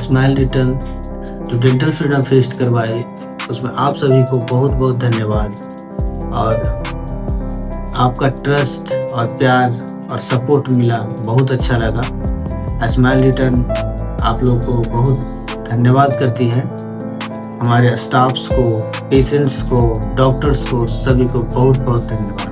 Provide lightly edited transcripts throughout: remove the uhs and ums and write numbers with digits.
Smile return जो dental freedom fest करवाए, उसमें आप सभी को बहुत बहुत धन्यवाद। और आपका ट्रस्ट और प्यार और सपोर्ट मिला, बहुत अच्छा लगा। स्माइल रिटर्न आप लोग को बहुत धन्यवाद करती है। हमारे स्टाफ्स को, पेशेंट्स को, डॉक्टर्स को, सभी को बहुत बहुत धन्यवाद।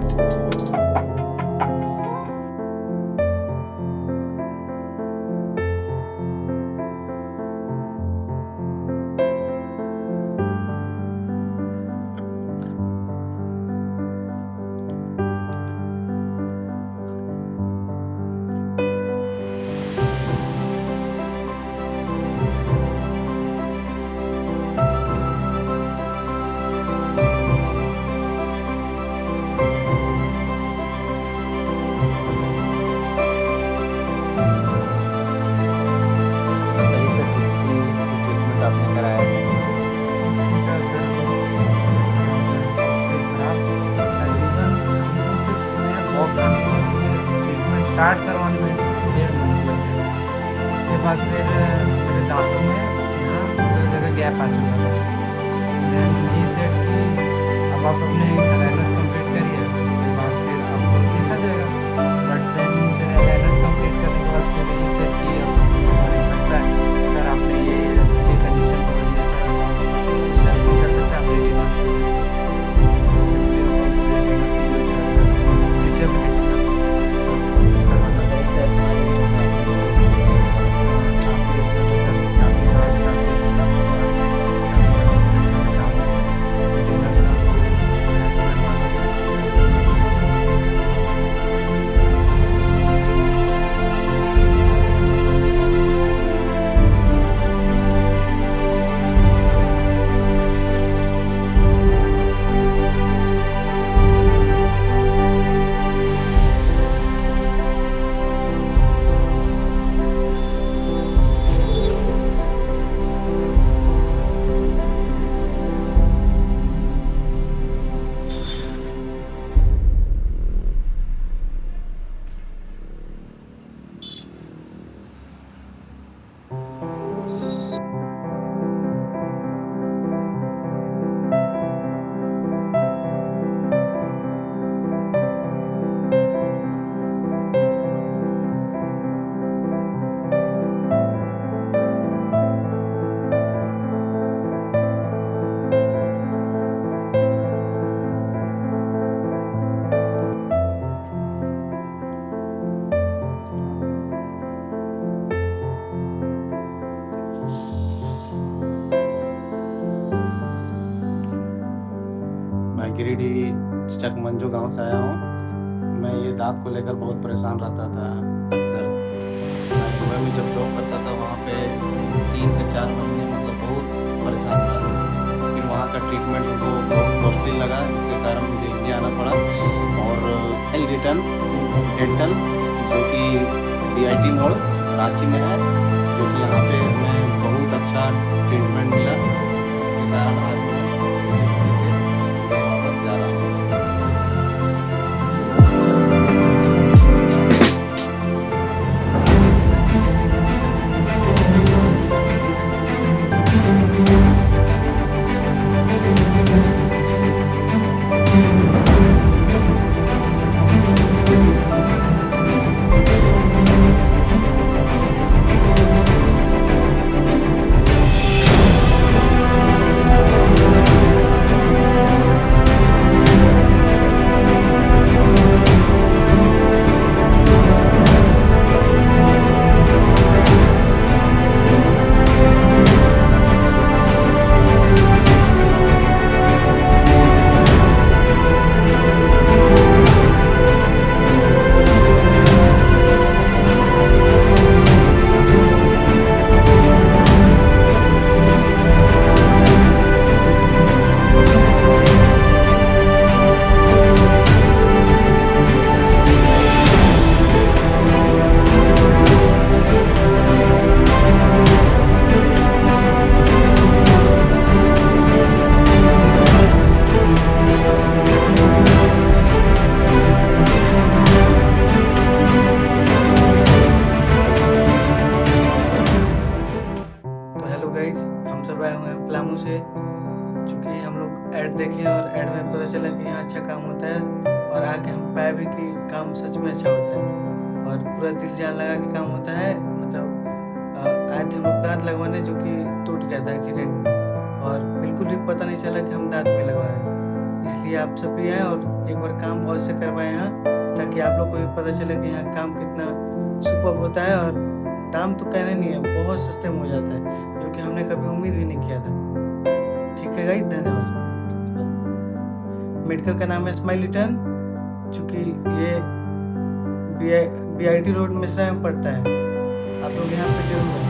बताइए सर, किसी किसी ट्रीटमेंट आपने कराया है? सीधा सर्विस सबसे खराब तकरीबन हमको सिर्फ मेरा बॉक्स आने के बाद मुझे ट्रीटमेंट स्टार्ट करवाने में 1.5 मिनट लगे। उसके बाद फिर मेरे दांतों में यहाँ 2 जगह गैप आ चुका था। देन ही सेड कि अब आप अपने अलाइनर्स कंप्लीट करिए, उसके बाद फिर आपको देखा जाएगा। बट देन फिर अलाइनर्स कंप्लीट करने के बाद फिर ही सेड कि अब हो नहीं सकता है सर, आपने ये कंडीशन पकड़ लिया सर, कुछ हेल्प नहीं कर सकते, आप रेटिना फ्यूचर में देखिएगा कुछ करवाना। बताइए सर, स्माइल रिटर्न में आपने काफ़ी अच्छा सर्विस, काफ़ी फास्ट, काफ़ी अच्छा से काम रेटिनर्स का मैं गिरिडीह चकमंजू गांव से आया हूँ। मैं ये दांत को लेकर बहुत परेशान रहता था। अक्सर मैं दुबई में जब जॉब करता था, वहाँ पे 3 से 4 महीने मतलब बहुत परेशान था। फिर वहाँ का ट्रीटमेंट को बहुत कॉस्टली लगा, जिसके कारण मुझे इंडिया आना पड़ा। और एल रिटर्न डेंटल जो कि DIT मोड़ रांची में है, जो कि यहाँ पे हमें बहुत अच्छा ट्रीटमेंट मिला, जिसके कारण आज मैं खुशी से दुबई वापस जा रहा हूँ। गाइस, हम सब आए हुए हैं पलामू से, चूँकि हम लोग ऐड देखे और ऐड में पता चला कि यहाँ अच्छा काम होता है और आके हम पाए भी कि काम सच में अच्छा होता है और पूरा दिल जान लगा कि काम होता है। मतलब आए थे हम लोग दांत लगवाने, जो कि टूट गया था एक्सीडेंट में और बिल्कुल भी पता नहीं चला कि हम दांत में लगवाए। इसलिए आप सब भी आए और एक बार काम और से करवाएं यहाँ, ताकि आप लोग को भी पता चले कि यहाँ काम कितना सुपर होता है। और दाम तो कहने नहीं है, बहुत सस्ते में हो जाता है, जो कि हमने कभी उम्मीद भी नहीं किया था। ठीक है गाइस, धन्यवाद। मेडिकल का नाम है स्माइल रिटर्न, चूँकि ये BIT रोड मिश्रा में पड़ता है। आप लोग यहाँ पे जरूर आएं।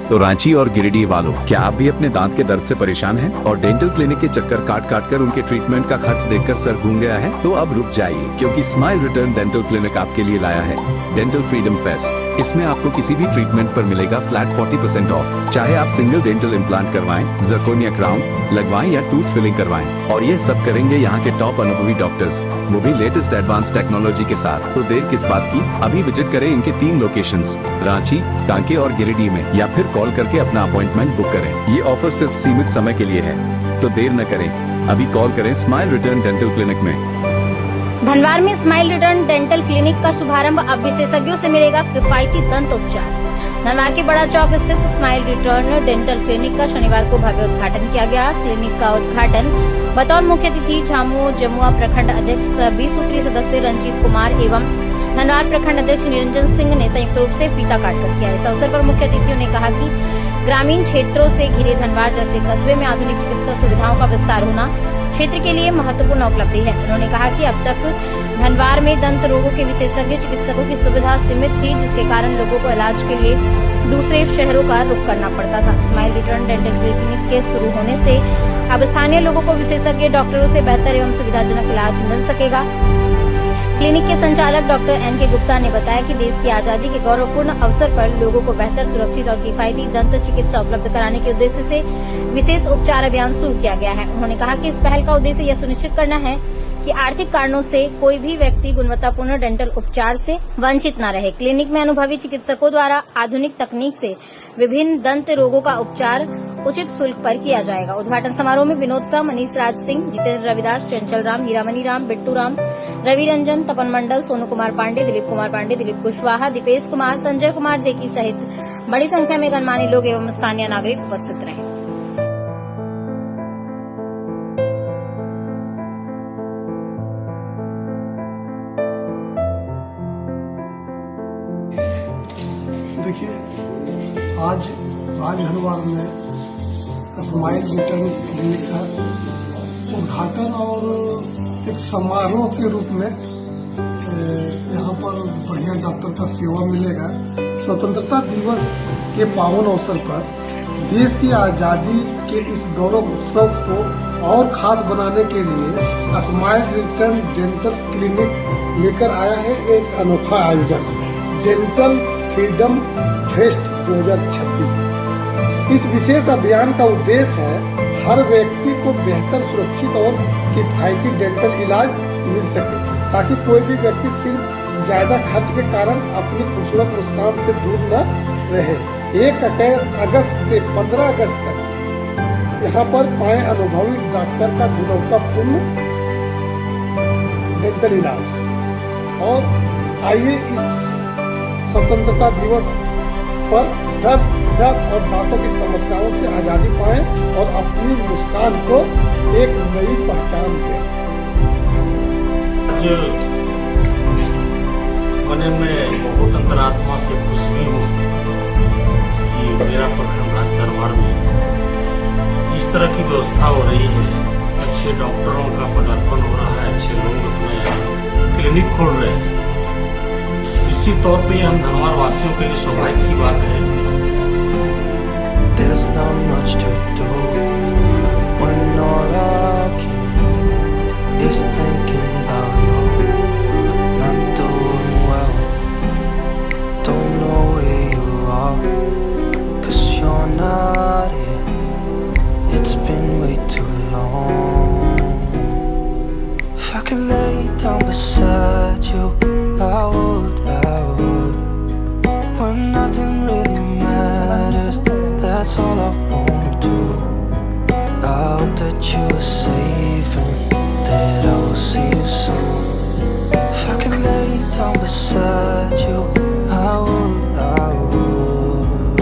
तो रांची और गिरिडीह वालों, क्या आप भी अपने दांत के दर्द से परेशान हैं और डेंटल क्लिनिक के चक्कर काट काट कर उनके ट्रीटमेंट का खर्च देखकर सर घूम गया है? तो अब रुक जाइए, क्योंकि स्माइल रिटर्न डेंटल क्लिनिक आपके लिए लाया है डेंटल फ्रीडम फेस्ट। इसमें आपको किसी भी ट्रीटमेंट पर मिलेगा फ्लैट 40% ऑफ। चाहे आप सिंगल डेंटल इम्प्लांट करवाएं, ज़िरकोनिया क्राउन लगवाएं या टूथ फिलिंग करवाएं, और ये सब करेंगे यहाँ के टॉप अनुभवी डॉक्टर्स, वो भी लेटेस्ट एडवांस टेक्नोलॉजी के साथ। तो देर किस बात की, अभी विजिट करें इनके 3 लोकेशंस, रांची, कांके और गिरिडीह में, या फिर कॉल करके अपना अपॉइंटमेंट बुक करें। ये ऑफर सिर्फ सीमित समय के लिए है, तो देर न करें, अभी कॉल करें स्माइल रिटर्न डेंटल क्लिनिक में। धनवार में स्माइल रिटर्न डेंटल क्लिनिक का शुभारंभ। अब विशेषज्ञों से मिलेगा किफायती दंत उपचार। धनवार के बड़ा चौक स्थित स्माइल रिटर्न डेंटल क्लिनिक का शनिवार को भव्य उद्घाटन किया गया। क्लिनिक का उद्घाटन बतौर मुख्य अतिथि झामू जमुआ प्रखंड अध्यक्ष 20 सूत्रीय सदस्य रंजीत कुमार एवं धनवार प्रखंड अध्यक्ष निरंजन सिंह ने संयुक्त रूप से फीता काटकर किया। इस अवसर पर मुख्य अतिथियों ने कहा कि ग्रामीण क्षेत्रों से घिरे धनवार जैसे कस्बे में आधुनिक चिकित्सा सुविधाओं का विस्तार होना क्षेत्र के लिए महत्वपूर्ण उपलब्धि है। उन्होंने कहा कि अब तक धनवार में दंत रोगों के विशेषज्ञ चिकित्सकों की सुविधा सीमित थी, जिसके कारण लोगों को इलाज के लिए दूसरे शहरों का रुख करना पड़ता था। स्माइल रिटर्न डेंटल क्लिनिक के शुरू होने से अब स्थानीय लोगों को विशेषज्ञ डॉक्टरों से बेहतर एवं सुविधाजनक इलाज मिल सकेगा। क्लिनिक के संचालक डॉक्टर NK गुप्ता ने बताया कि देश की आजादी के गौरवपूर्ण अवसर पर लोगों को बेहतर, सुरक्षित और किफायती दंत चिकित्सा उपलब्ध कराने के उद्देश्य से विशेष उपचार अभियान शुरू किया गया है। उन्होंने कहा कि इस पहल का उद्देश्य यह सुनिश्चित करना है कि आर्थिक कारणों से कोई भी व्यक्ति गुणवत्तापूर्ण डेंटल उपचार से वंचित न रहे। क्लिनिक में अनुभवी चिकित्सकों द्वारा आधुनिक तकनीक से विभिन्न दंत रोगों का उपचार उचित शुल्क पर किया जाएगा। उद्घाटन समारोह में विनोद शाह, मनीष राज सिंह, जितेंद्र रविदास, चंचल राम, हीरामणि राम, बिट्टू राम, रवि रंजन, तपन मंडल, सोनू कुमार पांडे, दिलीप कुमार पांडे, दिलीप कुशवाहा, दीपेश कुमार, संजय कुमार जेकी सहित बड़ी संख्या में गणमान्य लोग एवं स्थानीय नागरिक उपस्थित रहे। देखिए, आज धनवार में स्माइल रिटर्न क्लिनिक का उद्घाटन और एक समारोह के रूप में यहाँ पर बढ़िया डॉक्टर का सेवा मिलेगा। स्वतंत्रता दिवस के पावन अवसर पर देश की आज़ादी के इस गौरव उत्सव को और खास बनाने के लिए स्माइल रिटर्न डेंटल क्लिनिक लेकर आया है एक अनोखा आयोजन, डेंटल फ्रीडम फेस्ट 2026। इस विशेष अभियान का उद्देश्य है हर व्यक्ति को बेहतर, सुरक्षित और किफायती डेंटल इलाज मिल सके, ताकि कोई भी व्यक्ति सिर्फ ज्यादा खर्च के कारण अपनी खूबसूरत मुस्कान से दूर न रहे। 1 अगस्त से 15 अगस्त तक यहाँ पर पाए अनुभवी डॉक्टर का गुणवत्तापूर्ण डेंटल इलाज। और आइए इस स्वतंत्रता दिवस पर दर्द और दांतों की समस्याओं से आजादी पाएं और अपनी मुस्कान को एक नई पहचान दें। आज मन में बहुत अंतरात्मा से खुश भी हूँ कि मेरा प्रखंड राज धनवार में इस तरह की व्यवस्था हो रही है। अच्छे डॉक्टरों का पदार्पण हो रहा है, अच्छे लोग अपने क्लिनिक खोल रहे हैं। निश्चित तौर पे हम धनवार वासियों के लिए सौभाग्य की बात है। There's not much to do when all I can is thinking about you. Not doing well, don't know where you are, 'cause you're not here. It's been way too long. If I could lay down beside you, I would. When nothing really matters, that's all I want. that you were safe and that I will see you soon. If I could lay down beside you, I would, I would,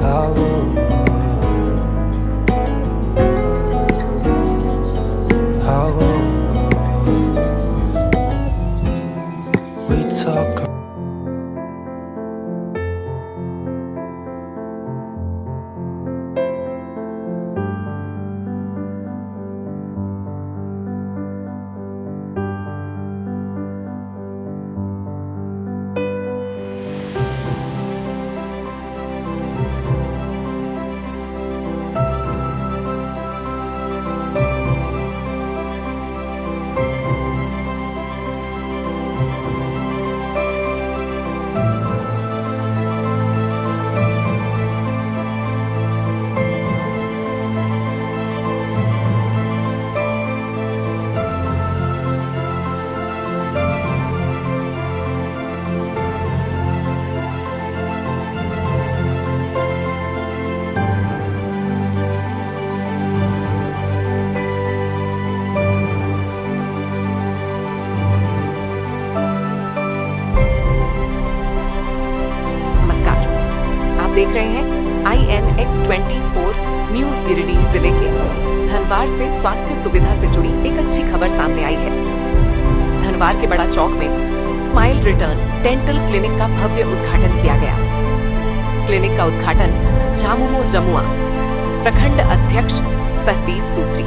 I would, I would. We talk. आप देख रहे हैं INX24 news Giridih जिले के धनवार से स्वास्थ्य सुविधा से जुड़ी एक अच्छी खबर सामने आई है। धनवार के बड़ा चौक में स्माइल रिटर्न डेंटल क्लिनिक का भव्य उद्घाटन किया गया। क्लिनिक का उद्घाटन झामुमो जमुआ प्रखंड अध्यक्ष सह 20 सूत्री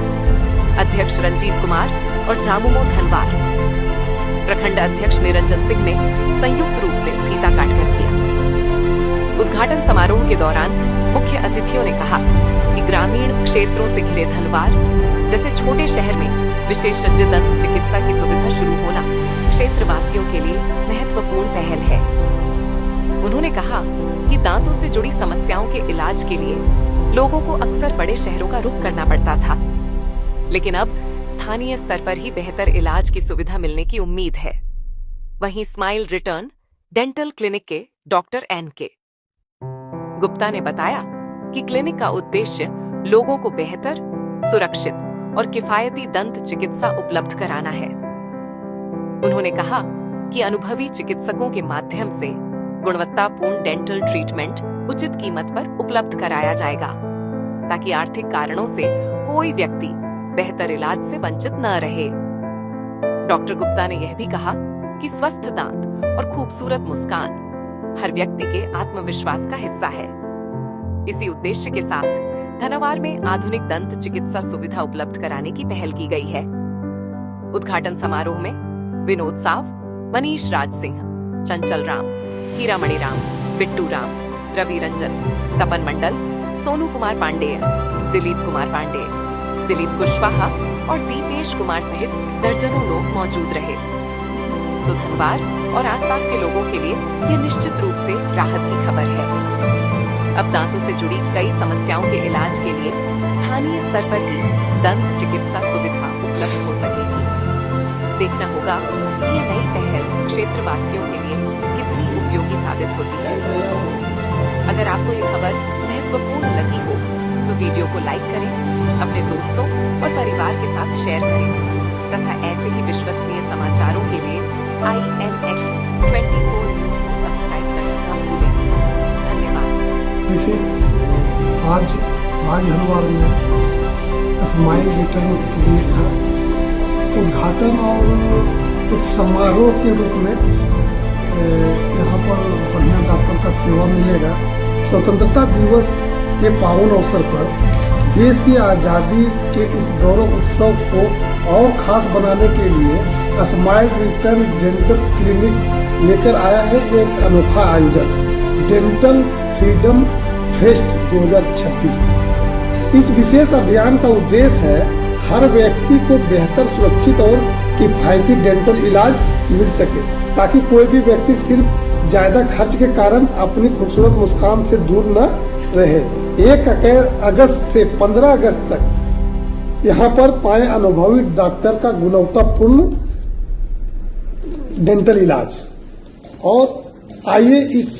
अध्यक्ष रंजीत कुमार और झामुमो धनवार प्रखंड अध्यक्ष निरंजन सिंह ने संयुक्त रूप से फीता काटकर किया। उद्घाटन समारोह के दौरान मुख्य अतिथियों ने कहा कि ग्रामीण क्षेत्रों से घिरे धनवार जैसे छोटे शहर में विशेषज्ञ दंत चिकित्सा की सुविधा शुरू होना क्षेत्रवासियों के लिए महत्वपूर्ण पहल है। उन्होंने कहा कि दांतों से जुड़ी समस्याओं के इलाज के लिए लोगों को अक्सर बड़े शहरों का रुख करना पड़ता था, लेकिन अब स्थानीय स्तर पर ही बेहतर इलाज की सुविधा मिलने की उम्मीद है। वहीं स्माइल रिटर्न डेंटल क्लिनिक के डॉक्टर N.K. गुप्ता ने बताया कि क्लिनिक का उद्देश्य लोगों को बेहतर, सुरक्षित और किफायती दंत चिकित्सा उपलब्ध कराना है। उन्होंने कहा कि अनुभवी चिकित्सकों के माध्यम से गुणवत्तापूर्ण डेंटल ट्रीटमेंट उचित कीमत पर उपलब्ध कराया जाएगा, ताकि आर्थिक कारणों से कोई व्यक्ति बेहतर इलाज से वंचित न रहे। डॉक्टर गुप्ता ने यह भी कहा कि स्वस्थ दांत और खूबसूरत मुस्कान हर व्यक्ति के आत्मविश्वास का हिस्सा है। इसी उद्देश्य के साथ धनवार में आधुनिक दंत चिकित्सा सुविधा उपलब्ध कराने की पहल की गई है। उद्घाटन समारोह में विनोद साव, मनीष राज सिंह, चंचल राम, हीरामणि राम, बिट्टू राम, रवि रंजन, तपन मंडल, सोनू कुमार पांडेय, दिलीप कुमार पांडेय, दिलीप कुशवाहा और दीपेश कुमार सहित दर्जनों लोग मौजूद रहे। तो धनवार और आसपास के लोगों के लिए यह निश्चित रूप से राहत की खबर है। अब दांतों से जुड़ी कई समस्याओं के इलाज के लिए स्थानीय स्तर पर ही दंत चिकित्सा सुविधा उपलब्ध हो सकेगी। देखना होगा कि यह नई पहल क्षेत्रवासियों के लिए कितनी उपयोगी साबित होती है। अगर आपको ये खबर महत्वपूर्ण लगी हो तो वीडियो को लाइक करें, अपने दोस्तों और परिवार के साथ शेयर करें तथा ऐसे ही विश्वसनीय समाचारों के लिए INX24 न्यूज को सब्सक्राइब करना न भूलें। धन्यवाद। देखिए, आज धनवार में स्माइल रिटर्न क्लिनिक का उद्घाटन और एक समारोह के रूप में यहाँ पर बढ़िया डॉक्टर का सेवा मिलेगा। स्वतंत्रता दिवस के पावन अवसर पर देश की आज़ादी के इस गौरव उत्सव को और खास बनाने के लिए स्माइल रिटर्न डेंटल क्लिनिक लेकर आया है एक अनोखा आयोजन, डेंटल फ्रीडम फेस्ट 2026। इस विशेष अभियान का उद्देश्य है हर व्यक्ति को बेहतर, सुरक्षित और किफायती डेंटल इलाज मिल सके, ताकि कोई भी व्यक्ति सिर्फ ज्यादा खर्च के कारण अपनी खूबसूरत मुस्कान से दूर न रहे। 1 अगस्त से 15 अगस्त तक यहाँ पर पाए अनुभवी डॉक्टर का गुणवत्तापूर्ण डेंटल इलाज। और आइए इस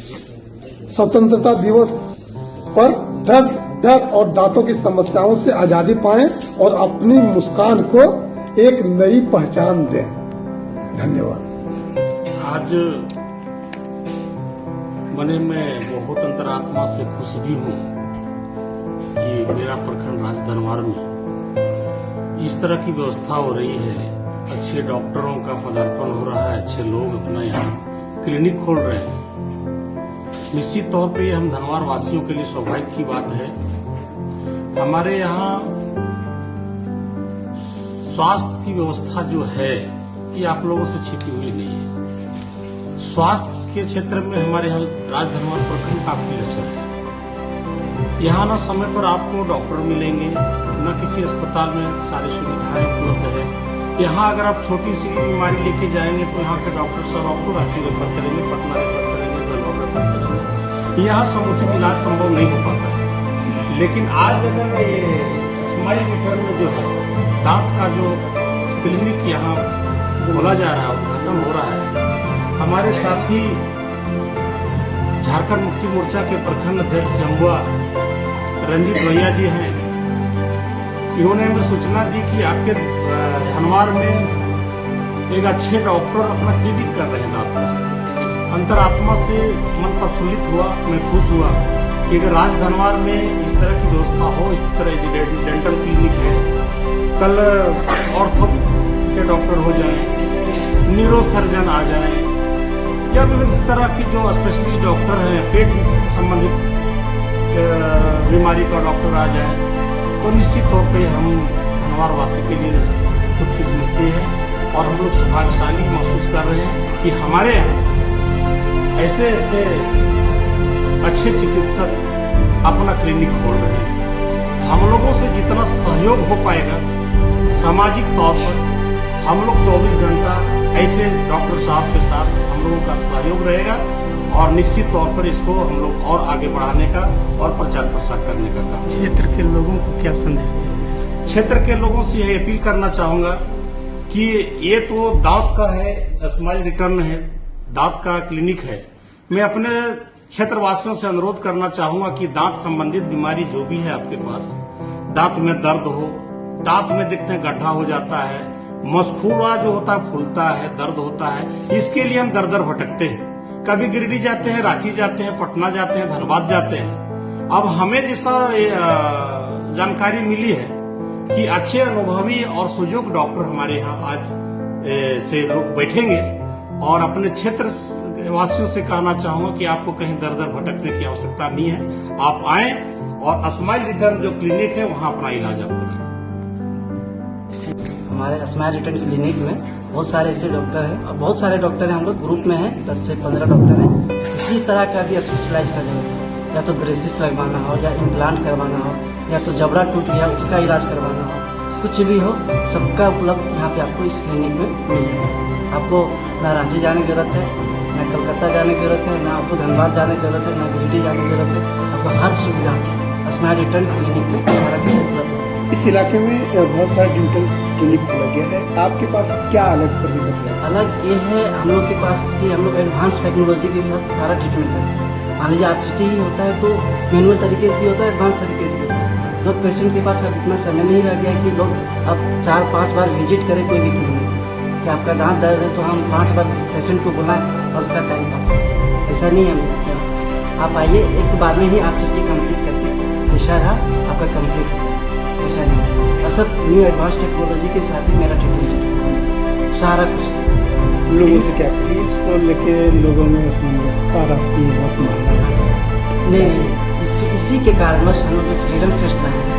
स्वतंत्रता दिवस पर दर्द दर्द और दांतों की समस्याओं से आजादी पाएं और अपनी मुस्कान को एक नई पहचान दें। धन्यवाद। आज मने में बहुत अंतरात्मा से खुश भी हूँ कि मेरा प्रखंड राजधनवार में इस तरह की व्यवस्था हो रही है। अच्छे डॉक्टरों का पदार्पण हो रहा है, अच्छे लोग अपना यहाँ क्लिनिक खोल रहे हैं। निश्चित तौर पे हम धनवार वासियों के लिए सौभाग्य की बात है। हमारे यहाँ स्वास्थ्य की व्यवस्था जो है ये आप लोगों से छिपी हुई नहीं है। स्वास्थ्य के क्षेत्र में हमारे यहाँ राजधनवार प्रखंड काफी लचर है। यहाँ न समय पर आपको डॉक्टर मिलेंगे, न किसी अस्पताल में सारी सुविधाएं उपलब्ध है। यहाँ अगर आप छोटी सी बीमारी लेके जाएंगे तो यहाँ के डॉक्टर साहब आपको रांची रेफर करेंगे, पटना रेफर करेंगे, बेलोर रेफर करेंगे। यहाँ समुचित इलाज संभव नहीं हो पाता है। लेकिन आज अगर स्माइल रिटर्न में जो है दांत का जो क्लिनिक यहाँ खोला जा रहा है, उद्घाटन हो रहा है, हमारे साथी झारखंड मुक्ति मोर्चा के प्रखंड अध्यक्ष जमुआ रंजीत भैया जी हैं। इन्होंने हमें सूचना दी कि आपके धनवार में एक अच्छे डॉक्टर अपना क्लिनिक कर रहे हैं दांत का। अंतरात्मा से मन प्रफुल्लित हुआ, मैं खुश हुआ कि अगर राजधनवार में इस तरह की व्यवस्था हो, इस तरह डेंटल क्लिनिक है, कल ऑर्थो के डॉक्टर हो जाएं, न्यूरो सर्जन आ जाएं, या विभिन्न तरह की जो स्पेशलिस्ट डॉक्टर हैं, पेट संबंधित बीमारी का डॉक्टर आ जाए, तो निश्चित तौर पे हम धनवार वासी के लिए खुद की समझते हैं और हम लोग सौभाग्यशाली महसूस कर रहे हैं कि हमारे यहाँ ऐसे ऐसे अच्छे चिकित्सक अपना क्लिनिक खोल रहे हैं। हम लोगों से जितना सहयोग हो पाएगा सामाजिक तौर पर, हम लोग 24 घंटा ऐसे डॉक्टर साहब के साथ हम लोगों का सहयोग रहेगा और निश्चित तौर पर इसको हम लोग और आगे बढ़ाने का और प्रचार प्रसार करने का काम। क्षेत्र के लोगों को क्या संदेश देंगे? क्षेत्र के लोगों से यह अपील करना चाहूंगा कि ये तो दांत का है, स्माइल रिटर्न है, दांत का क्लिनिक है। मैं अपने क्षेत्र वासियों से अनुरोध करना चाहूंगा कि दांत संबंधित बीमारी जो भी है आपके पास, दांत में दर्द हो, दांत में देखते हैं गड्ढा हो जाता है, मस्कुड़ा जो होता है फूलता है, दर्द होता है, इसके लिए हम दर दर भटकते हैं। कभी गिरिडीह जाते हैं, रांची जाते हैं, पटना जाते हैं, धनबाद जाते हैं। अब हमें जैसा जानकारी मिली है कि अच्छे अनुभवी और सुयोग्य डॉक्टर हमारे यहाँ आज से लोग बैठेंगे और अपने क्षेत्र वासियों से कहना चाहूंगा कि आपको कहीं दर दर भटकने की आवश्यकता नहीं है। आप आए और स्माइल रिटर्न जो क्लिनिक है वहाँ अपना इलाज आप करें। हमारे स्माइल रिटर्न क्लिनिक में बहुत सारे ऐसे डॉक्टर हैं और बहुत सारे डॉक्टर हैं, हम लोग ग्रुप में हैं, 10 से 15 डॉक्टर हैं। किसी तरह का भी स्पेशलाइज का जरूरत है, या तो ब्रेसिस लगवाना हो, या इम्प्लांट करवाना हो, या तो जबड़ा टूट गया उसका इलाज करवाना हो, कुछ भी हो, सबका उपलब्ध यहाँ पे आपको इस क्लिनिक में मिल जाएगा। आपको ना रांची जाने की जरूरत है, ना कलकत्ता जाने की जरूरत है, ना आपको धनबाद जाने की जरूरत है, ना गिरिडीह जाने की जरूरत है। आपको हर सुविधा स्माइल रिटर्न क्लिनिक में सारा कुछ उपलब्ध है। इस इलाके में बहुत सारा डेंटल क्लिनिक खोला गया है, आपके पास क्या अलग करने का प्रयास? अलग ये है हम लोग के पास कि हम लोग एडवांस टेक्नोलॉजी के साथ सारा ट्रीटमेंट करते हैं। मान लीजिए RCT ही होता है तो मैनुअल तरीके से भी होता है, एडवांस तरीके से भी होता है। लोग पेशेंट के पास अब इतना समय नहीं रह गया कि लोग अब 4-5 बार विजिट करें कोई भी क्लिनिक कि आपका दांत दर्द है तो हम 5 बार पेशेंट को बुलाएं और उसका टाइम पास। ऐसा नहीं है, आप आइए एक बार में ही RCT कंप्लीट करके जैसा रहा आपका कंप्लीट हो, ऐसा नहीं। और सब न्यू एडवांस टेक्नोलॉजी के साथ ही मेरा ट्रीटमेंट सारा कुछ। लोगों से क्या कहें? इसको लेके लोगों में असमंजसता रहती है, बहुत महंगा रहता है। नहीं, इसी के कारण बस हम लोग जो फ्रीडम फेस्ट लाए हैं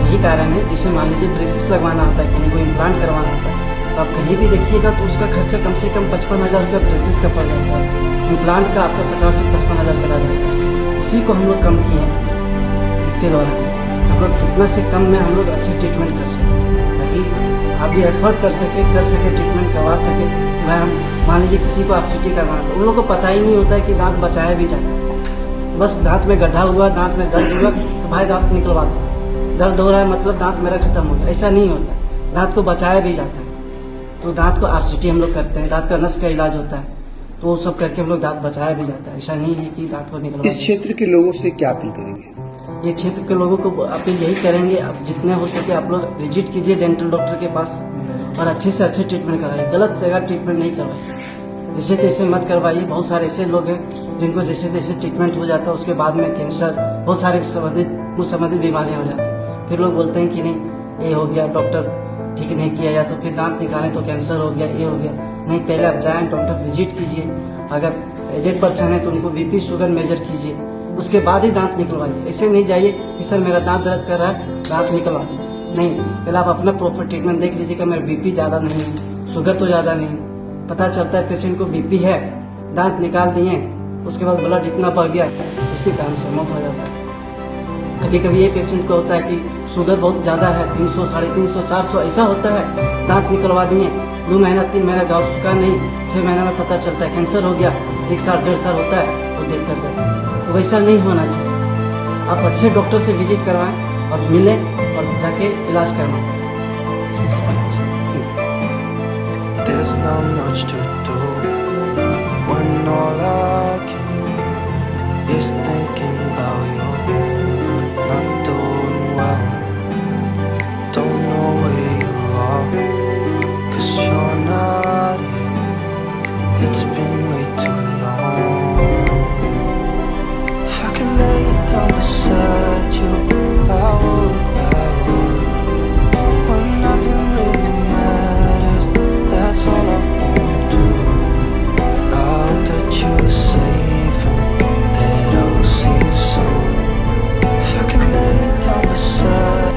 यही कारण है। जैसे मान लीजिए ब्रेसिस लगवाना होता है, किसी को इम्प्लांट करवाना होता है, तो आप कहीं भी देखिएगा तो उसका खर्चा कम से कम 55,000 रुपया ब्रेसिस का पड़ जाता है। इम्प्लांट का आपका 50 से 55,000 चला जाता है। इसी को हम लोग कम किए हैं इसके द्वारा, हम लोग कितना से कम में हम लोग अच्छे ट्रीटमेंट कर सकें, ताकि आप भी एफर्ट कर सके ट्रीटमेंट करवा सके। भाई हम मान लीजिए किसी को RCT करवाना था, उन लोगों को पता ही नहीं होता है कि दांत बचाया भी जाता है। बस दांत में गड्ढा हुआ, दांत में दर्द हुआ तो भाई दांत निकलवा दो, दर्द हो रहा है मतलब दांत मेरा खत्म हो गया, ऐसा नहीं होता। दांत को बचाया भी जाता है। तो दांत को RCT हम लोग करते हैं, दांत का नस का इलाज होता है, तो वो सब करके हम लोग दांत बचाया भी जाता है। ऐसा नहीं है कि दांत को निकलवा। इस क्षेत्र के लोगों से क्या अपील करेंगे? ये क्षेत्र के लोगों को अपील यही करेंगे, अब जितने हो सके आप लोग विजिट कीजिए डेंटल डॉक्टर के पास और अच्छे से अच्छे ट्रीटमेंट कराइए। गलत जगह ट्रीटमेंट नहीं करवाइए, जैसे तैसे मत करवाइए। बहुत सारे ऐसे लोग हैं जिनको जैसे तैसे ट्रीटमेंट हो जाता है, उसके बाद में कैंसर, बहुत सारे संबंधित बीमारियां हो जाती हैं। फिर लोग बोलते हैं कि नहीं ये हो गया, डॉक्टर ठीक नहीं किया, या तो फिर दांत निकालें तो कैंसर हो गया, ये हो गया। नहीं, पहले आप जाएं, डॉक्टर विजिट कीजिए। अगर एजेड पर्सन है तो उनको बीपी शुगर मेजर कीजिए, उसके बाद ही दांत निकलवाइए। ऐसे नहीं जाइए कि सर मेरा दांत दर्द कर रहा है, दांत निकलवा दीजिए। नहीं, पहले आप अपना प्रॉपर ट्रीटमेंट देख लीजिएगा। मेरा बीपी ज्यादा नहीं है, शुगर तो ज्यादा नहीं है। पता चलता है पेशेंट को बीपी है, दांत निकाल दिए, उसके बाद ब्लड इतना बढ़ गया, उसी कारण से मौत हो जाता है। कभी कभी ये पेशेंट को होता है कि शुगर बहुत ज्यादा है, 300, 350, 400 ऐसा होता है, दांत निकलवा दिए, 2 महीना 3 महीना घाव सूखा नहीं, 6 महीना में पता चलता है कैंसर हो गया, 1 साल 1.5 साल होता है तो डेथ कर जाता है। तो वैसा नहीं होना चाहिए। आप अच्छे डॉक्टर से विजिट करवाएं और मिलें और जाके इलाज करवाएं। There's not much to do when all I can is thinking about you. Not doing well, don't know where you are, 'cause you're not here. It's been way too long. If I could lay down beside you, I would. When nothing really matters, that's all I want to do. I hope that you're safe and that I will see you soon. If I can lay down beside.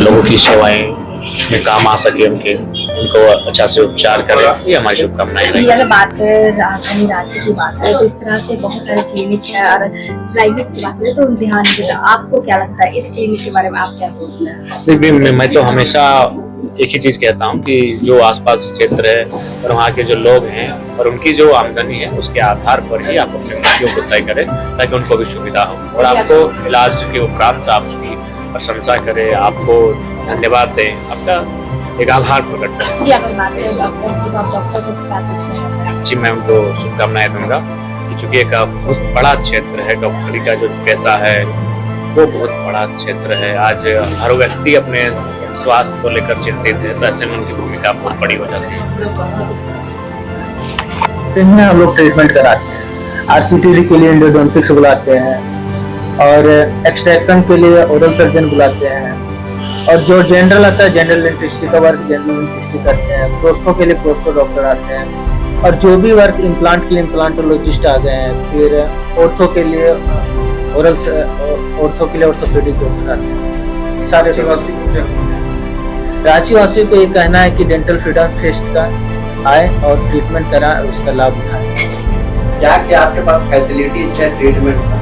लोगों की सेवाएं में काम आ सके, उनको अच्छा से उपचार करें, ये हमारी शुभकामनाएं रहेंगी। अगर बात राजधानी राज्य की बात है तो इस तरह से बहुत सारे क्लिनिक है और प्राइवेट की बात है तो ध्यान नहीं देता। आपको क्या लगता है इस क्लिनिक के बारे में, आप क्या सोचते हैं? मैं तो हमेशा एक ही चीज कहता हूँ कि जो आसपास क्षेत्र है और वहाँ के जो लोग हैं और उनकी जो आमदनी है उसके आधार पर ही आप अपने मृत्यु को तय करें ताकि उनको भी सुविधा हो और आपको इलाज के उपरांत आपकी प्रशंसा करें, आपको धन्यवाद दें, आपका एक आभार प्रकट करें। जी, मैं उनको शुभकामनाएं दूंगा कि चूंकि एक बहुत बड़ा क्षेत्र है, डॉक्टरी का जो पैसा है वो बहुत बड़ा क्षेत्र है। आज हर व्यक्ति अपने स्वास्थ्य को लेकर चिंतित है, तो ऐसे में उनकी भूमिका बहुत बड़ी हो जाती है। हम लोग ट्रीटमेंट कराते हैं, आरसीटी के लिए एंडोडोंटिक्स बुलाते हैं और एक्सट्रैक्शन के लिए ओरल सर्जन बुलाते हैं और जो जनरल आता है जनरल डेंटिस्ट्री का वर्क जनरल डेंटिस्ट्री करते हैं, प्रोस्थो के लिए प्रोस्थो डॉक्टर आते हैं और जो भी वर्क इम्प्लांट के लिए इम्प्लांटोलॉजिस्ट आ गए हैं, फिर ऑर्थो के लिए ऑर्थोपेडिक डॉक्टर आते हैं। सारे रांची वासियों को ये कहना है कि डेंटल फ्रीडम फेस्ट का आए और ट्रीटमेंट कराएं और उसका लाभ उठाएं। क्या क्या आपके पास फैसिलिटीज है ट्रीटमेंट का?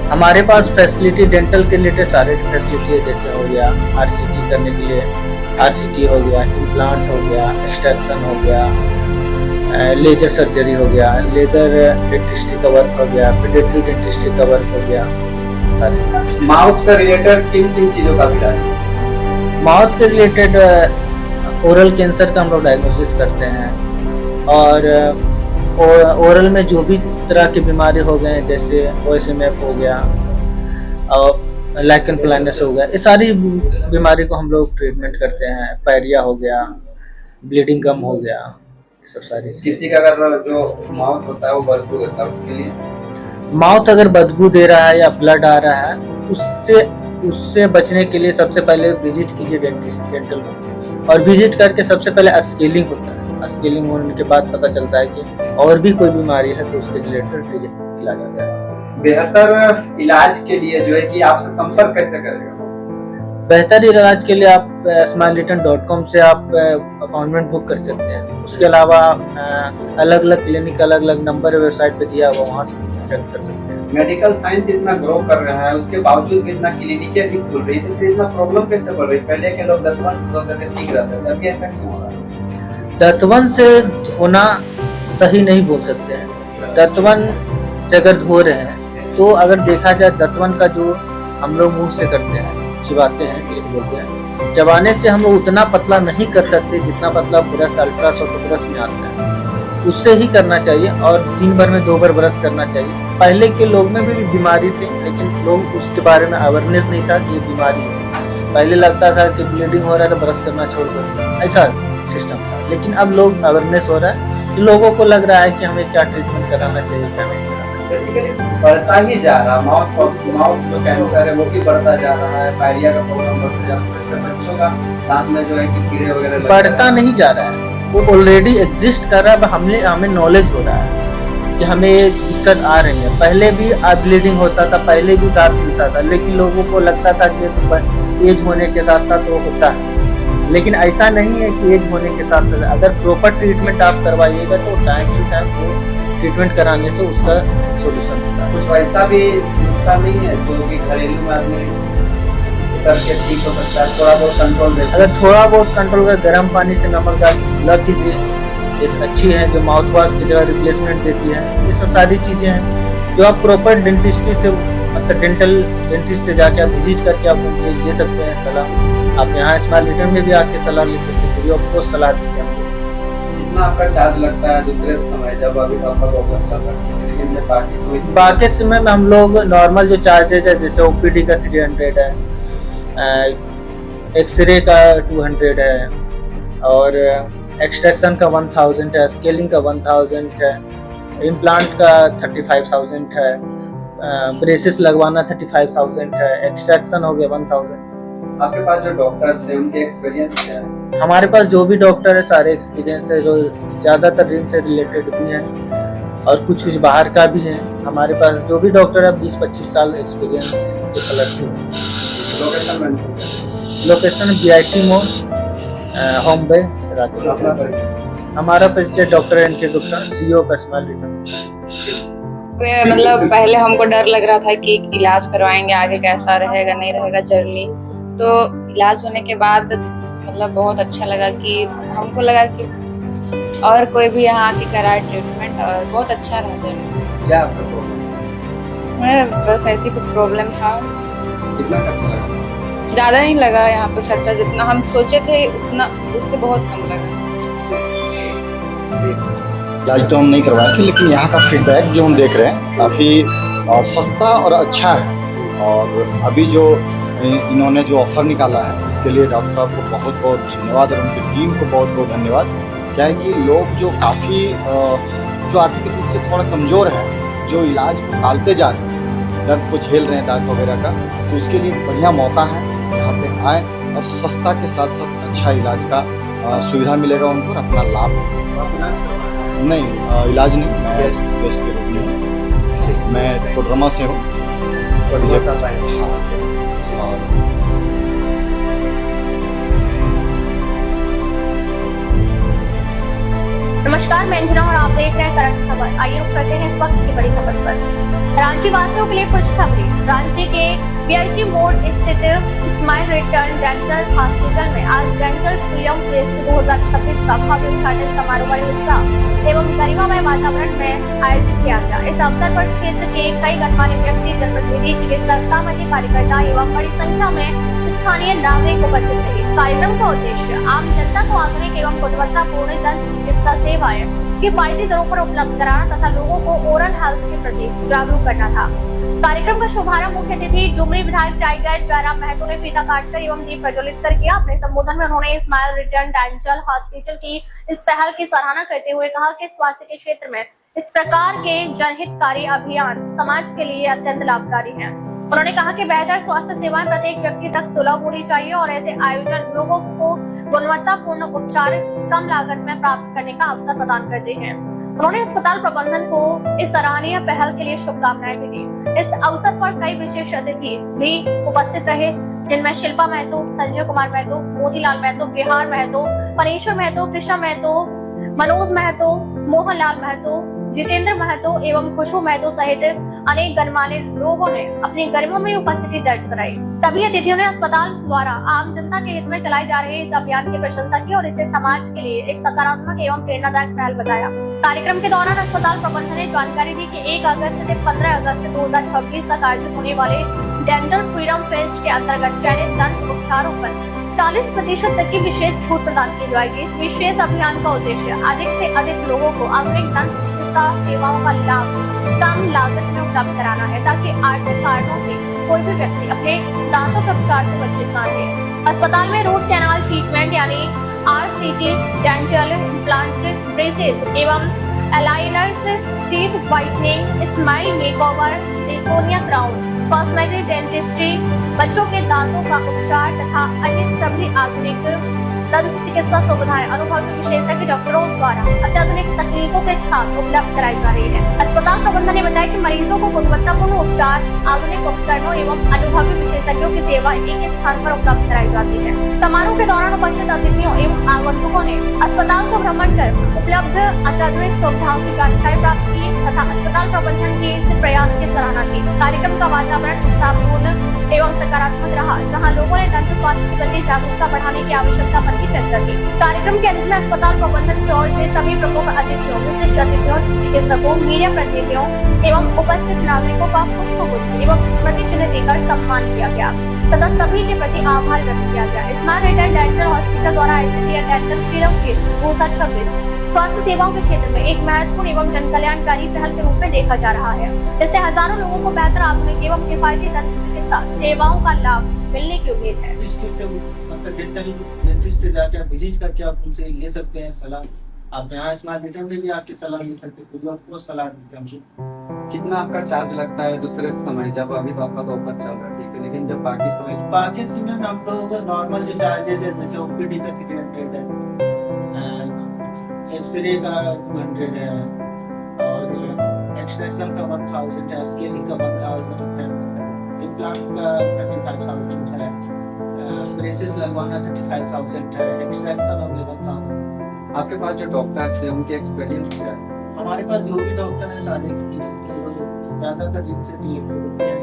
हमारे पास फैसिलिटी डेंटल के रिलेटेड सारे फैसिलिटी है, जैसे हो गया आरसीटी करने के लिए आरसीटी हो गया, इम्प्लांट हो गया, एक्सट्रैक्शन हो गया, लेजर सर्जरी हो गया, लेजर डेंटिस्ट्री का वर्क हो गया, पेडियाट्री डेंटिस्ट्री का वर्क हो गया। सारे माउथ से रिलेटेड किन किन चीज़ों का इलाज है? माउथ के रिलेटेड ओरल कैंसर का हम लोग डायग्नोसिस करते हैं और ओरल में जो भी तरह की बीमारी हो गए जैसे OSMF हो गया और लाइकन प्लानस हो गया, ये सारी बीमारी को हम लोग ट्रीटमेंट करते हैं। पायरिया हो गया, ब्लीडिंग गम हो गया, ये सब सारी चीजें। किसी का अगर जो माउथ होता है वो बदबू देता है उसके लिए माउथ अगर बदबू दे रहा है या ब्लड आ रहा है उससे बचने के लिए सबसे पहले विजिट कीजिए डेंटल में, और विजिट करके सबसे पहले स्केलिंग होता है। स्केलिंग होने के बाद पता चलता है कि और भी कोई बीमारी है तो उसके रिलेटेड इलाज होता है। बेहतर इलाज के लिए जो है कि आपसे संपर्क कैसे करेगा? बेहतर इलाज के लिए आप smilereturn.com से आप अपॉइंटमेंट बुक कर सकते हैं। उसके अलावा अलग अलग क्लिनिक अलग अलग नंबर वेबसाइट पे दिया हुआ, वहाँ से कॉन्टैक्ट कर सकते हैं। मेडिकल साइंस इतना ग्रो कर रहा है, उसके बावजूद भी इतना क्लिनिकें भी खुल रही है, तो इतना प्रॉब्लम कैसे बढ़ रही है? पहले के लोग दंतवन से धोते थे, ठीक रहते थे, अभी ऐसा क्यों हो रहा है? दंतवन से धोना सही नहीं बोल सकते हैं। दंतवन से अगर धो रहे हैं तो अगर देखा जाए दंतवन का जो हम लोग मुंह से करते हैं, चिबाते हैं जिसको बोलते हैं, चबाने से हम लोग उतना पतला नहीं कर सकते जितना पतला ब्रश अल्ट्रासॉफ्ट ब्रश में आता है, उससे ही करना चाहिए। और दिन भर में 2 बार ब्रश करना चाहिए। पहले के लोग में भी बीमारी थी, लेकिन लोग उसके बारे में अवेयरनेस नहीं था कि ये बीमारी है। पहले लगता था कि ब्लीडिंग हो रहा है तो ब्रश करना छोड़ दो, ऐसा सिस्टम था। लेकिन अब लोग अवेयरनेस हो रहा है, लोगों को लग रहा है कि हमें क्या ट्रीटमेंट कराना चाहिए, क्या नहीं कराना चाहिए। बेसिकली बढ़ता ही जा रहा है, माउथ जो कैंसर है वो भी बढ़ता जा रहा है, डायरिया का प्रॉब्लम बढ़ता जा रहा है, बच्चों का दांत में जो है कि कीड़े वगैरह लग बढ़ता नहीं जा रहा है, वो ऑलरेडी एग्जिस्ट कर रहा है। हमें नॉलेज हो रहा है कि हमें ये दिक्कत आ रही है। पहले भी ब्लीडिंग होता था, पहले भी दांत टूटता था, लेकिन लोगों को लगता था कि एज होने के साथ साथ वो होता है। लेकिन ऐसा नहीं है कि एज होने के साथ साथ अगर प्रॉपर ट्रीटमेंट आप करवाइएगा तो टाइम टू टाइम वो ट्रीटमेंट कराने से उसका सोल्यूशन होता है। कुछ वैसा भी नुस्खा नहीं है जो कि घरेलू में आदमी करके ठीक हो सकता है, थोड़ा बहुत कंट्रोल दे? अगर थोड़ा बहुत कंट्रोल कर, गर्म पानी से नमक डाल के कुल्ला कीजिए, ये अच्छी है जो माउथ वॉश की जगह रिप्लेसमेंट देती है। ये सब सारी चीजें हैं जो आप प्रॉपर डेंटिस्ट्री से, मतलब डेंटल डेंटिस्ट से जाके आप विजिट करके आप उनसे ले सकते हैं सलाह। आप यहाँ स्माइल रिटर्न में भी आके सलाह ले सकते हैं, फ्री ऑफ कॉस्ट सलाह देते हैं। कितना आपका चार्ज लगता है दूसरे समय जब अभी तो आपका प्रॉब्लम चल रहा है, लेकिन जब बाकी समय में हम लोग नॉर्मल जो चार्जेज है, जैसे ओपीडी का 300 है, एक्सरे का 200 है, और एक्सट्रैक्शन का 1000 है, स्केलिंग का 1000 है, इम्प्लांट का 35,000 है, ब्रेसेस लगवाना 35,000 है, एक्सट्रैक्शन हो गया 1000। आपके पास जो डॉक्टर्स हैं उनके एक्सपीरियंस क्या है? हमारे पास जो भी डॉक्टर है सारे एक्सपीरियंस है, जो ज़्यादातर रिम से रिलेटेड भी हैं और कुछ बाहर का भी है। हमारे पास जो भी डॉक्टर है 20-25 साल एक्सपीरियंस से प्लस है। लोकेशन BIT मोड़, होम बे, रांची। हमारा परिचय doctor NK Gupta, CEO of smile return. मतलब पहले हमको डर लग रहा था कि इलाज करवाएंगे आगे कैसा रहेगा नहीं रहेगा जर्नी, तो इलाज होने के बाद मतलब बहुत अच्छा लगा कि हमको लगा कि और कोई भी यहाँ आके कराए ट्रीटमेंट और बहुत अच्छा रहा जर्नी। क्या आपका प्रॉब्लम? मैं बस ऐसी कुछ प्रॉब्लम था। कितना खर्चा लगा? ज़्यादा नहीं लगा यहाँ पे खर्चा, जितना हम सोचे थे उतना उससे बहुत कम लगा। इलाज तो हम नहीं करवाए थे, लेकिन यहाँ का फीडबैक जो हम देख रहे हैं काफ़ी सस्ता और अच्छा है। और अभी जो इन्होंने जो ऑफ़र निकाला है इसके लिए डॉक्टर साहब को बहुत बहुत धन्यवाद और उनकी टीम को बहुत बहुत धन्यवाद। क्या है कि लोग जो काफ़ी जो आर्थिक स्थिति से थोड़ा कमज़ोर है, जो इलाज को टालते जा रहे हैं, दर्द को झेल रहे हैं दांत वगैरह का, तो उसके लिए एक बढ़िया मौका है यहाँ पे आए और सस्ता के साथ साथ अच्छा इलाज का सुविधा मिलेगा उनको और अपना लाभ। नहीं इलाज नहीं, मैं गेस्ट के रूप में हूँ, मैं कोडरमा से हूँ। नमस्कार, मैं अंजना और आप देख रहे हैं करंट खबर। आइए रुक करते हैं इस वक्त की बड़ी खबर पर। रांची वासियों के लिए खुशखबरी। रांची के BIT मोड़ स्थित स्माइल रिटर्न डेंटल हॉस्पिटल में आज डेंटल फ्रीडम फेस्ट 2026 का भव्य उद्घाटन समारोह बड़े उत्साह एवं गरिमामय वातावरण में आयोजित किया गया। इस अवसर पर क्षेत्र के कई गणमान्य व्यक्ति, जनप्रतिनिधि, चिकित्सक, सामाजिक कार्यकर्ता एवं बड़ी संख्या में स्थानीय नागरिक उपस्थित रहे। कार्यक्रम का उद्देश्य आम जनता को आधुनिक एवं गुणवत्तापूर्ण दंत चिकित्सा सेवाएं किफायती दरों पर उपलब्ध कराना तथा लोगों को ओरल हेल्थ के प्रति जागरूक करना था। कार्यक्रम का शुभारंभ मुख्य अतिथि डुमरी विधायक टाइगर जयराम महतो ने फीता काटकर एवं दीप प्रज्वलित कर किया। अपने संबोधन में उन्होंने स्माइल रिटर्न डेंटल हॉस्पिटल की इस पहल की सराहना करते हुए कहा कि स्वास्थ्य के क्षेत्र में इस प्रकार के जनहितकारी अभियान समाज के लिए अत्यंत लाभकारी है। उन्होंने कहा कि बेहतर स्वास्थ्य सेवाएं प्रत्येक व्यक्ति तक सुलभ होनी चाहिए और ऐसे आयोजन लोगों को गुणवत्तापूर्ण उपचार कम लागत में प्राप्त करने का अवसर प्रदान करते हैं। उन्होंने अस्पताल प्रबंधन को इस सराहनीय पहल के लिए शुभकामनाएं भी दी। इस अवसर पर कई विशेष अतिथि भी उपस्थित रहे, जिनमें शिल्पा महतो, संजय कुमार महतो, मोतीलाल महतो, बिहार महतो, पनेश्वर महतो, कृष्णा महतो, मनोज महतो, मोहनलाल महतो, जितेंद्र महतो एवं खुशबू महतो सहित अनेक गणमान्य लोगों ने अपनी गरिमामय उपस्थिति दर्ज कराई। सभी अतिथियों ने अस्पताल द्वारा आम जनता के हित में चलाए जा रहे इस अभियान की प्रशंसा की और इसे समाज के लिए एक सकारात्मक एवं प्रेरणादायक पहल बताया। कार्यक्रम के दौरान अस्पताल प्रबंधन ने जानकारी दी कि 1 अगस्त से 15 अगस्त 2026 तक आयोजित होने वाले डेंटल फ्रीडम फेस्ट के अंतर्गत चयनित दंत उपचारों पर 40% तक की विशेष छूट प्रदान की जाएगी। इस विशेष अभियान का उद्देश्य अधिक से अधिक लोगों को आधुनिक दंत चिकित्सा सेवाओं का लाभ कम लागत में उपलब्ध कराना है, ताकि आर्थिक कारणों से कोई भी व्यक्ति अपने दांतों के उपचार से वंचित न रहे। अस्पताल में रूट कैनाल ट्रीटमेंट यानी RCT, डेंटल इम्प्लांट, ब्रेसेस एवं aligners, teeth whitening, smile makeover, zirconia crown, cosmetic dentistry, बच्चों के दांतों का उपचार तथा अन्य सभी आधुनिक दंत चिकित्सा सुविधाएं अनुभवी विशेषज्ञ डॉक्टरों द्वारा अत्याधुनिक तकनीकों के साथ उपलब्ध कराई जा रही है। अस्पताल प्रबंधन ने बताया कि मरीजों को गुणवत्तापूर्ण उपचार, आधुनिक उपकरणों एवं अनुभवी विशेषज्ञों की सेवाएं एक स्थान पर उपलब्ध कराई जाती है। समारोह के दौरान उपस्थित अतिथियों एवं आगंतुकों ने अस्पताल को भ्रमण कर उपलब्ध अत्याधुनिक सुविधाओं की जानकारी प्राप्त की तथा अस्पताल प्रबंधन के इस प्रयास की सराहना की। कार्यक्रम का वातावरण उत्साहपूर्ण एवं सकारात्मक रहा, जहाँ लोगों ने दंत स्वास्थ्य के प्रति जागरूकता बढ़ाने की आवश्यकता पर चर्चा की। कार्यक्रम के अंत में अस्पताल प्रबंधन की ओर से सभी प्रमुख अतिथियों, विशिष्ट अतिथियों, चिकित्सकों, मीडिया प्रतिनिधियों एवं उपस्थित नागरिकों का पुष्पगुच्छ एवं स्मृति चिन्ह देकर सम्मान किया गया तथा सभी के प्रति आभार व्यक्त किया गया। स्माइल रिटर्न डेंटल हॉस्पिटल द्वारा आयोजित यह डेंटल फ्रीडम फेस्ट 2026 स्वास्थ्य सेवाओं के क्षेत्र में एक महत्वपूर्ण एवं जन कल्याणकारी पहल के रूप में देखा जा रहा है, जिससे हजारों लोगों को बेहतर आधुनिक एवं किफायती दंत चिकित्सा सेवाओं का लाभ मिलने की उम्मीद है। मतलब डेंटल डेंटिस्ट से जाके आप विजिट करके आप उनसे ले सकते हैं सलाह। आप यहाँ स्माइल रिटर्न में भी आपकी सलाह ले सकते हैं, कोई आपको सलाह देते हैं हमसे। कितना आपका चार्ज लगता है दूसरे समय? जब अभी तो आपका तो ऑफर चल रहा है, ठीक है, लेकिन जब बाकी समय में हम लोग नॉर्मल जो चार्जेस है, जैसे ओपीडी का 300 है, एक्सरे का 200 है और एक्सट्रैक्शन का 1000 है, स्केलिंग का 1000 है, इम्प्लांट का 35,000 है, ब्रेसेस लगवाना 35,000 है, एक्सट्रैक्शन और 11,000। आपके पास जो डॉक्टर्स हैं उनके एक्सपीरियंस क्या है? हमारे पास जो भी डॉक्टर हैं सारे एक्सपीरियंस है, वो ज्यादातर जिनसे रिलेटेड होते हैं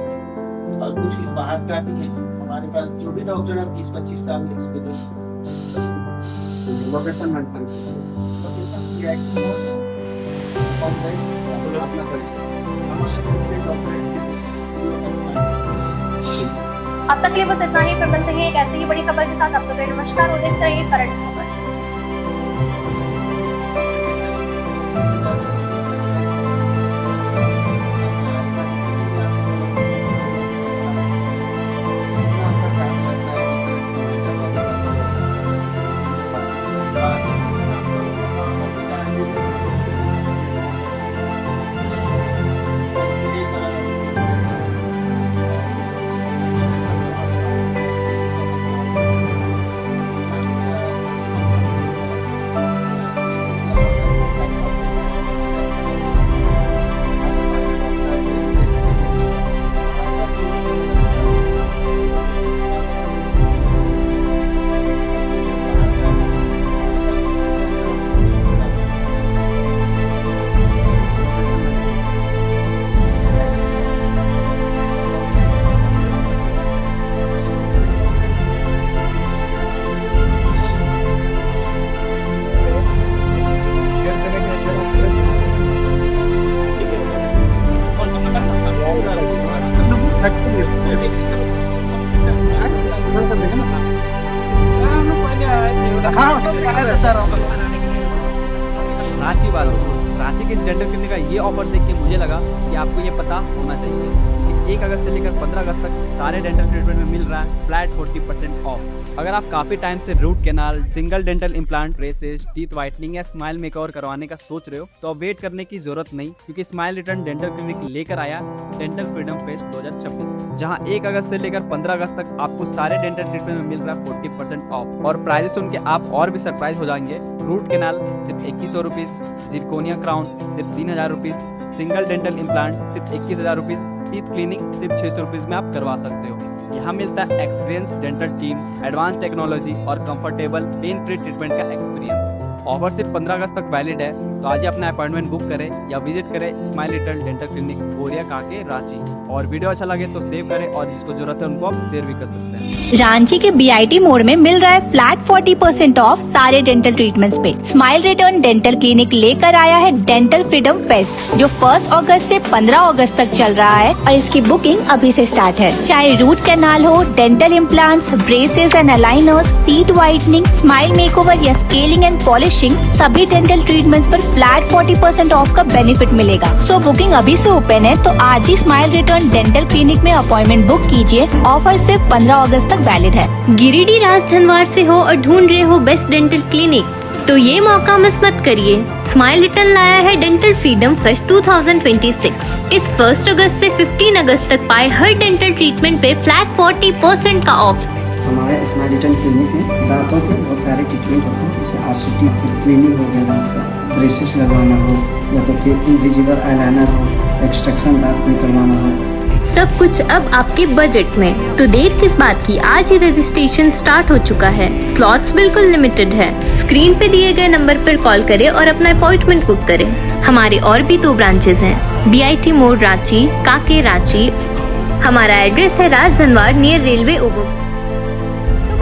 और कुछ बाहर का भी है। हमारे पास जो भी डॉक्टर है 20-25 साल का एक्सपीरियंस। लोकेशन मेंशन अपना परिचय। अब तक के लिए बस इतना ही। फिर मिलते हैं एक ऐसी ही बड़ी खबर के साथ। आपको नमस्कार और देखते रहिए करंट खबर। रांची वालों, रांची के इस डेंटल क्लिनिक का ये ऑफर देख के मुझे लगा कि आपको ये पता होना चाहिए कि 1 अगस्त से लेकर 15 अगस्त तक सारे डेंटल ट्रीटमेंट में मिल रहा है फ्लैट 40% ऑफ। अगर आप काफ़ी टाइम से root canal, single dental implant, braces, teeth whitening या स्माइल मेकओवर करवाने का सोच रहे हो तो अब वेट करने की जरूरत नहीं, क्योंकि स्माइल रिटर्न डेंटल क्लिनिक लेकर आया डेंटल फ्रीडम फेस्ट 2026, जहां 1 अगस्त से लेकर 15 अगस्त तक आपको सारे डेंटल ट्रीटमेंट में मिल रहा है 40% ऑफ। और प्राइजेस सुन के आप और भी सरप्राइज हो जाएंगे। रूट कैनाल सिर्फ 2100 रुपीज, जिरकोनिया क्राउन सिर्फ 3000 रुपीज, सिंगल डेंटल इम्प्लांट सिर्फ 21,000 रुपीज, टीथ क्लीनिंग सिर्फ 600 रुपीज में आप करवा सकते हो। यहाँ मिलता है experience dental team, advance technology और कंफर्टेबल पेन फ्री ट्रीटमेंट का एक्सपीरियंस। ऑफर सिर्फ 15 अगस्त तक वैलिड है, तो आज ही अपना अपॉइंटमेंट बुक करें या विजिट करें स्माइल रिटर्न डेंटल क्लिनिक, बोरिया काके, रांची। और वीडियो अच्छा लगे तो सेव करें और जिसको जरूरत है उनको आप शेयर भी कर सकते हैं। रांची के BIT मोड़ में मिल रहा है फ्लैट 40% ऑफ सारे डेंटल ट्रीटमेंट्स पे। स्माइल रिटर्न डेंटल क्लिनिक लेकर आया है डेंटल फ्रीडम फेस्ट, जो 1 अगस्त से 15 अगस्त तक चल रहा है और इसकी बुकिंग अभी से स्टार्ट है। चाहे रूट कैनाल हो, dental implants, braces and aligners, teeth whitening, smile makeover या स्केलिंग एंड पॉलिशिंग, सभी डेंटल ट्रीटमेंट्स पर फ्लैट 40% ऑफ का बेनिफिट मिलेगा। सो बुकिंग अभी से ओपन है, तो आज ही स्माइल रिटर्न डेंटल क्लिनिक में अपॉइंटमेंट बुक कीजिए। ऑफर सिर्फ 15 अगस्त तक वैलिड है। गिरिडीह राजधनवार से हो और ढूंढ रहे हो बेस्ट डेंटल क्लिनिक, तो ये मौका मिस मत करिए। स्माइल रिटर्न लाया है डेंटल फ्रीडम फेस्ट 2026। इस 1 अगस्त से 15 अगस्त तक पाए हर डेंटल ट्रीटमेंट पे फ्लैट 40% का ऑफ। हमारे स्माइल रिटर्न क्लिनिक में दांतों के बहुत सारे ट्रीटमेंट होते हैं, जैसे RCT, फिर क्लीनिंग हो गया दांत का, ब्रेसेस लगवाना हो या तो फिर इनविजिबल आईलाइनर हो, एक्सट्रैक्शन दांत निकलवाना हो, सब कुछ अब आपके बजट में। तो देर किस बात की, आज ही रजिस्ट्रेशन स्टार्ट हो चुका है। स्लॉट्स बिल्कुल लिमिटेड है। स्क्रीन पे दिए गए नंबर पर कॉल करें और अपना अपॉइंटमेंट बुक करें। हमारे और भी 2 ब्रांचेस हैं, BIT मोड़ रांची, काके रांची। हमारा एड्रेस है Rajdhanwar near railway over.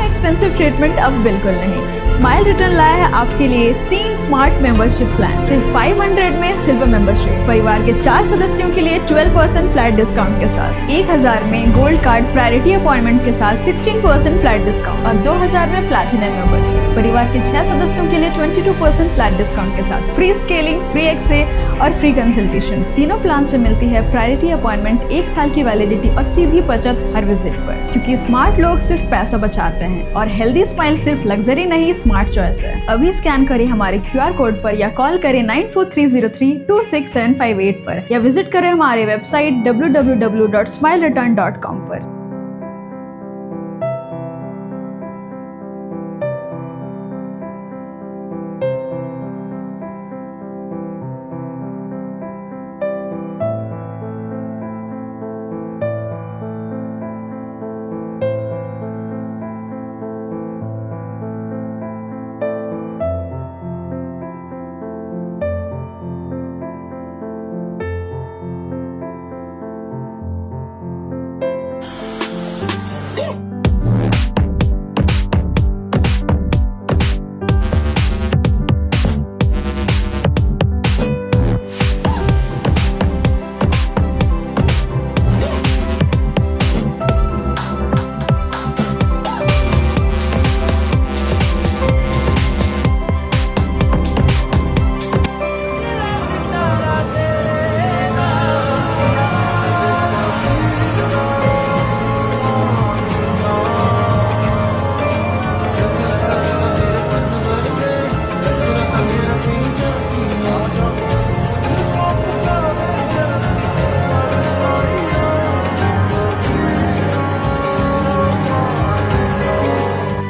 Expensive treatment अब बिल्कुल नहीं। स्माइल रिटर्न लाया है आपके लिए 3 स्मार्ट मेंबरशिप प्लान। सिर्फ 500 में सिल्वर मेंबरशिप, परिवार के 4 सदस्यों के लिए 12% फ्लैट डिस्काउंट के साथ, 1000 में गोल्ड कार्ड प्रायोरिटी अपॉइंटमेंट के साथ 16% फ्लैट डिस्काउंट और 2000 में प्लैटिनम मेंबरशिप। परिवार के 6 सदस्यों के लिए 22% फ्लैट डिस्काउंट के साथ फ्री स्केलिंग, फ्री एक्सरे और फ्री कंसल्टेशन। तीनों प्लान से मिलती है प्रायोरिटी अपॉइंटमेंट, 1 साल की वैलिडिटी और सीधी बचत हर विजिट पर। क्योंकि स्मार्ट लोग सिर्फ पैसा बचाते हैं और हेल्दी स्माइल सिर्फ लग्जरी नहीं, स्मार्ट चॉइस है। अभी स्कैन करें हमारे QR कोड पर या कॉल करें 9430326758 पर या विजिट करें हमारे वेबसाइट www.smilereturn.com पर।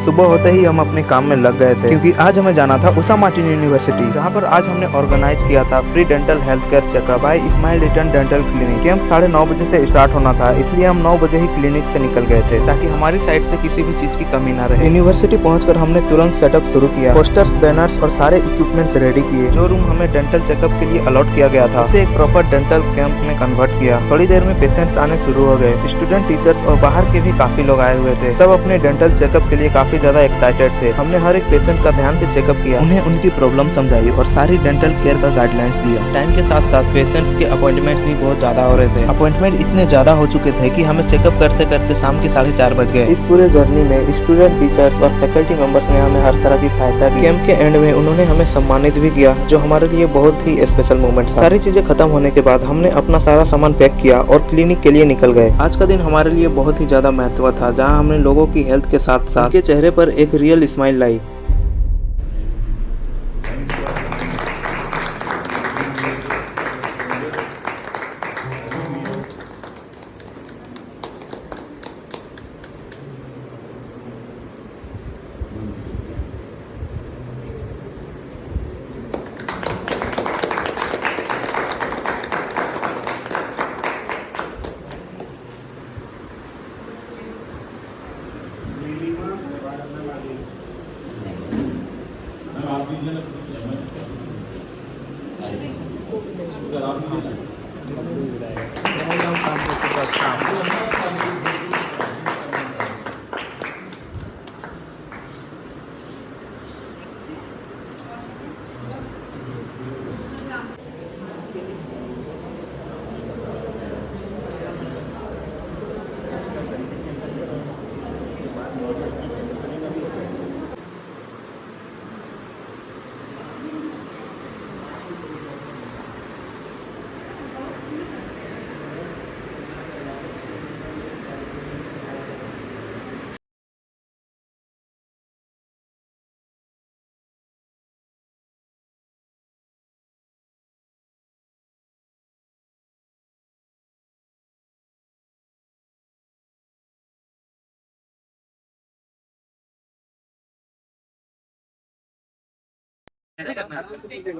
सुबह होते ही हम अपने काम में लग गए थे, क्योंकि आज हमें जाना था उषा मार्टिन यूनिवर्सिटी, जहां पर आज हमने ऑर्गेनाइज किया था free dental health care checkup by Smile Return dental clinic. Camp 9:30 बजे से स्टार्ट होना था, इसलिए हम 9 बजे ही क्लिनिक से निकल गए थे ताकि हमारी साइड से किसी भी चीज की कमी ना रहे। यूनिवर्सिटी पहुंचकर हमने तुरंत सेटअप शुरू किया, पोस्टर्स, बैनर्स और सारे इक्विपमेंट्स रेडी किए। जो रूम हमें डेंटल चेकअप के लिए अलॉट किया गया था उसे एक प्रॉपर डेंटल कैंप में कन्वर्ट किया। थोड़ी देर में पेशेंट्स आने शुरू हो गए। स्टूडेंट, टीचर्स और बाहर के भी काफी लोग आए हुए थे। सब अपने डेंटल चेकअप के लिए काफी ज्यादा एक्साइटेड थे। हमने हर एक पेशेंट का ध्यान से चेकअप किया, उन्हें उनकी प्रॉब्लम समझाई और सारी डेंटल केयर का गाइडलाइंस दिया। टाइम के साथ साथ पेशेंट्स के अपॉइंटमेंट्स भी बहुत ज्यादा हो रहे थे। अपॉइंटमेंट इतने ज्यादा हो चुके थे कि हमें चेकअप करते करते शाम के 4:30 बज गए। इस पूरे जर्नी में स्टूडेंट, टीचर्स और फैकल्टी मेंबर्स ने हमें हर तरह की सहायता की। कैंप के एंड में उन्होंने हमें सम्मानित भी किया, जो हमारे लिए बहुत ही स्पेशल मोमेंट था। सारी चीजें खत्म होने के बाद हमने अपना सारा सामान पैक किया और क्लिनिक के लिए निकल गए। आज का दिन हमारे लिए बहुत ही ज्यादा महत्व था, जहां हमने लोगों की हेल्थ के साथ साथ उनके चेहरे पर एक रियल स्माइल लाई।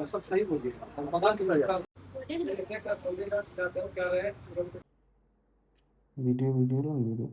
सब सही बोलिए, वीडियो वीडियो वीडियो